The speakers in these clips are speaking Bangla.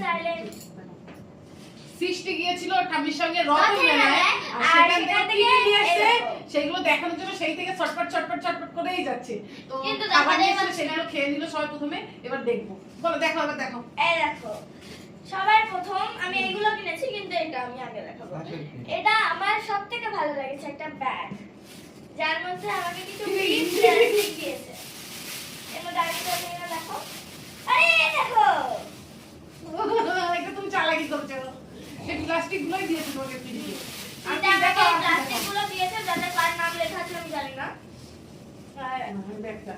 সাইলেন্ট। সৃষ্টি গিয়েছিল ঠাম্মির সঙ্গে রতন মেলায়, আর সেখান থেকে কি নিয়ে আসছে সেগুলো দেখানোর জন্য সেই থেকে ছটপট ছটপট ছটপট করেই যাচ্ছে। তো কিন্তু খাবার দেখাতেই নিয়ে এসেছিল, পারছে না। সেগুলো খেয়ে নিল সবাই প্রথমে। এবার দেখবো, বলো দেখো, এবার দেখো। এই দেখো, সবার প্রথম আমি এইগুলো কিনেছি, কিন্তু এটা আমি আগে দেখাবো। এটা আমার সবথেকে ভালো লেগেছে, একটা ব্যাগ যার মধ্যে আমাকে কিছু প্লাস্টিক দিয়েছে। এর মধ্যে আরেকটা আছে, এটা দেখো। আরে দেখো, এটা তুমি চালাকি করছো, এই প্লাস্টিক গুলোই দিয়েছে তোমাকে ফিরিয়ে। আর এটা কি দেখো, আমাকে প্লাস্টিক গুলো দিয়েছে, যাতে কার নাম লেখা আছে আমি জানি না। আর ব্যাগটা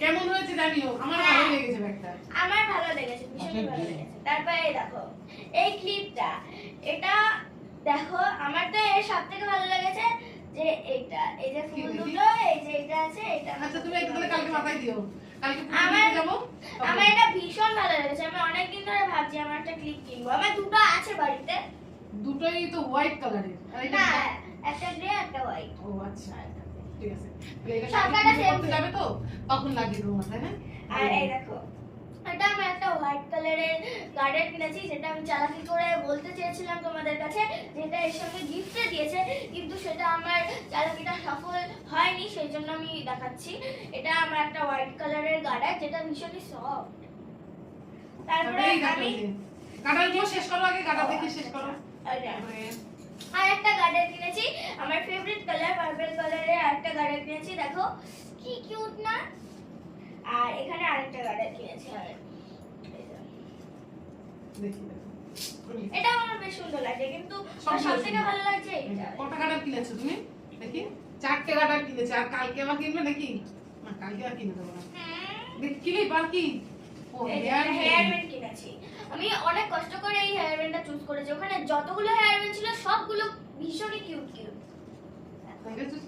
কেমন হয়েছে জানিও, আমার ভালো লেগেছে ব্যাগটা। আমার ভালো লেগেছে, ভীষণ ভালো লেগেছে। তারপরে এই দেখো, এই ক্লিপটা, এটা দেখো, আমার তো এর সবথেকে ভালো লেগেছে যে এটা, এই যে ফুল দুটো, এই যে এটা আছে, এটা। আচ্ছা তুমি একটু তাহলে কালকে মাথায় দিও, কালকে আমার পুজোতে যাবো। আমার এটা ভীষণ ভালো লেগেছে। আমি অনেকদিন ধরে ভাবছি আমার একটা ক্লিপ কিনবো। আমার দুটো আছে বাড়িতে। দুটোই তো হোয়াইট কালারের, আর এটা না, একটা গ্রে একটা হোয়াইট। ও আচ্ছা, ঠিক আছে। এটা সবকটা কালকে same করতে যাবে তো, তখন লাগিয়ে দেবো মাথায়, হ্যাঁ। আর এই দেখো, এটা আমি একটা হোয়াইট কালারের গার্ডেন কিনেছি, যেটা আমি চালাকি করে বলতে চেয়েছিলাম তোমাদের কাছে, যেটা এর সঙ্গে গিফটে দিয়েছে, কিন্তু সেটা আমার চালাকিটা সফল হয়নি, সেই জন্য আমি দেখাচ্ছি। এটা আমার একটা হোয়াইট কালারের গার্ডেন, যেটা ভীষণই সফট। তারপরে এই দেখো, আমি এই যে গাটারগুলো শেষ করো, আগে গাটা দেখে শেষ করো। আর একটা গার্ডেন কিনেছি, আমার ফেভারিট কালার পার্পল কালারের আরেকটা গার্ডেন কিনেছি, দেখো কি কিউট না। আর এখানে আরেকটা গার্ডেন কিনেছি আমি, দেখি দেখো। এটা আমার বেশ সুন্দর লাগে, কিন্তু সব সবথেকে সুন্দর। ভালো লাগছে এইটা। কটা গাটার কিনেছো তুমি দেখি? 4টে গাটার কিনেছে, আর কালকে আবার কিনবে নাকি? না, কালকে আর কিনে দেবো না। দেখি কিলি আর কি? ও হেয়ার হেয়ার ব্যান্ড কিনেছি। আমি অনেক কষ্ট করে এই হেয়ার ব্যান্ডটা চুজ করেছি। ওখানে যতগুলো হেয়ার ব্যান্ড ছিল সবগুলো ভীষণই কিউট কিউট। এটা চুজ